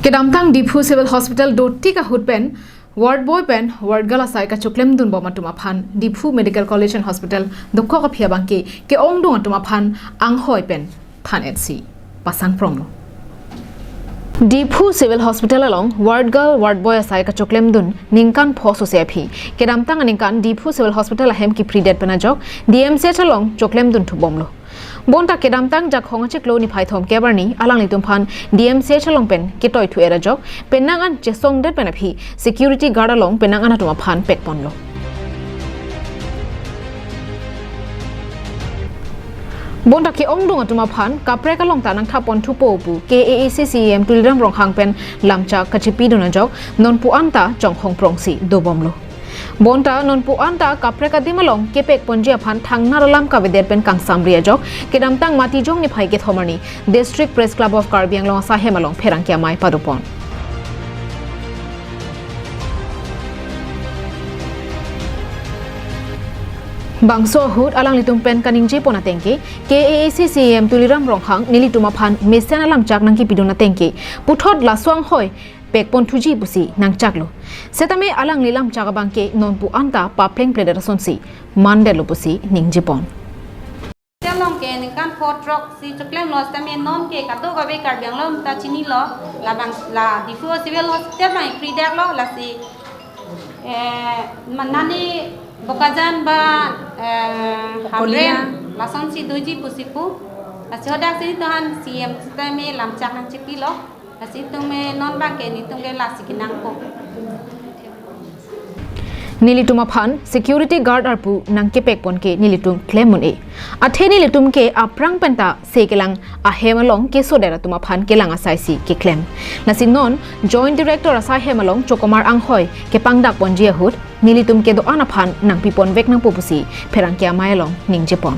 Kedamtang Difu Civil Hospital Dotti ka hutpen ward boy pen ward gala sai ka choklem dun boma tuma phan Difu Medical College and Hospital dokho ka phia bangke ke ong dung tuma phan ang hoi pen than etsi pasang prong Difu Civil Hospital along ward girl ward boy asai ka choklem dun ningkan phoso se phi kedamtang ningkan Difu Civil Hospital ahem ki predet panajok DMC along choklem dun thu bomlo Bonta kedamtang jak hongachik lo ni phaithom kebarni alang litum phan DMC chalong pen kitoi thu era jok penangan chesong det penapi security guard along penangan atuma phan pek ponlo Bonta ke ong dung atuma phan kapre ka long tanang thapon thu po bu KAACCM tuliram rong hang pen lamcha kachipi dona jok non pu anta chong hong prongsi do bomlo Bonta non pu anta kapre ka dimalong kepek ponjia phan thangna ralam ka veder pen kang samria jok kedamtang mati jong ni phai ke thomani District Press Club of Karbi Anglong sa hemalong pherang kya mai padupon Bangso hut alang litum pen kaningje pona tengke KAACCM tuliram ronghang nilituma phan mission alang chak nangki pidona tengke puthot laswang hoi pekpon thuji busi nang chaklo setame alang lilam chagabangke nonpu anta papleng predation si mandelo busi ningjipon Long ke kan pot rock si choklem lo tame non ke kato gabe karbiang lo ta chini lo la bang la Difu Civil Hospital mai predet lo la si manani bokajan ba hamrem la son si doji pusipu la si hodak si tahan CM tame lam chak nang chipi lo Asi tume non bangke ni tungke lasi kinang po. Nilituma phan security guard arpu nangke pekpon ke nilitum claimun e. Athe nilitum ke aprang penta sekelang ahemalong ke sodera tuma phan kelang asai si ke claim. Nasi non joint director asai hemalong chokomar anghoi ke pangdak ponjia hut nilitum ke do ana phan nang pipon vek nang popusi pherang kya mailong ningjepon.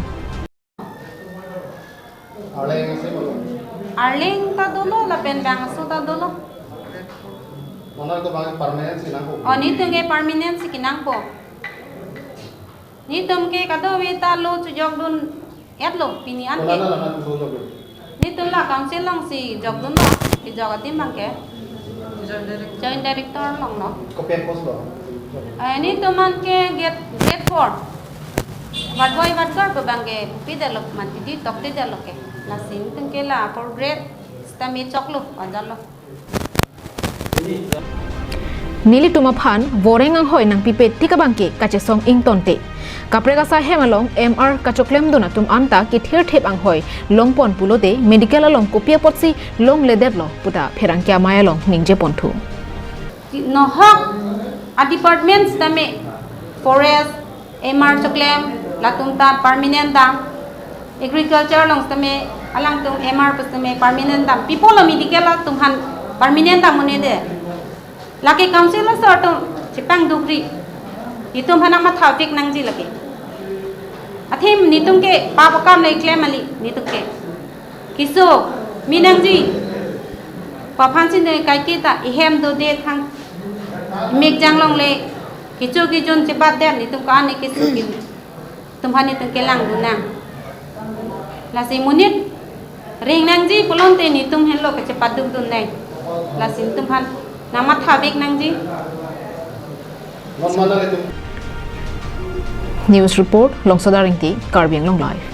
Arling ta dolo la pen bang so ta dolo. Mana itu bang permanent sih nangko. Oh ni tungge permanent si kinang po. Ni tumke kado weta lo jog dun et lo pini an ke. Ni tum la council long si jog dun lo ki jog atim bang ke. Joint director long no. Kopian pos lo. Ni tuman ke get for. Wat boy wat gor ko bang ke pidalok man ti tok te dalok ke. La sin tungke la for grade stami choklo ajalo Nilituma phan vorengang hoi nang pipet tikabangke kachesong ing tonte kaprega sa hemalong MR kachoklem dona tum anta ki thir thep ang hoi longpon pulote medical along kopia potsi long ledeblo puta pherang kya mayalong ningje ponthu no hok a departments tame forest MR choklem latum ta permanent ta agriculture long tame alang tum MR pas tame permanent ta people lo medical la tum han permanent ta mone de laki council la sort chipang dugri itum hanang ma thapik nang ji laki athim nitum ke papakam nei claim ali nitum ke kiso minang ji paphan sin de kai ki ta ihem do de thang mek jang long le kicho ki jon chipat de nitum ka ne kisu ki tum hani tum ke lang du nang la si munit ring nang ji pulon te ni tum hello ka cepat dum dun nai la sin tum han nama thabik nang ji News report Longsodaringti Karbi Anglong Live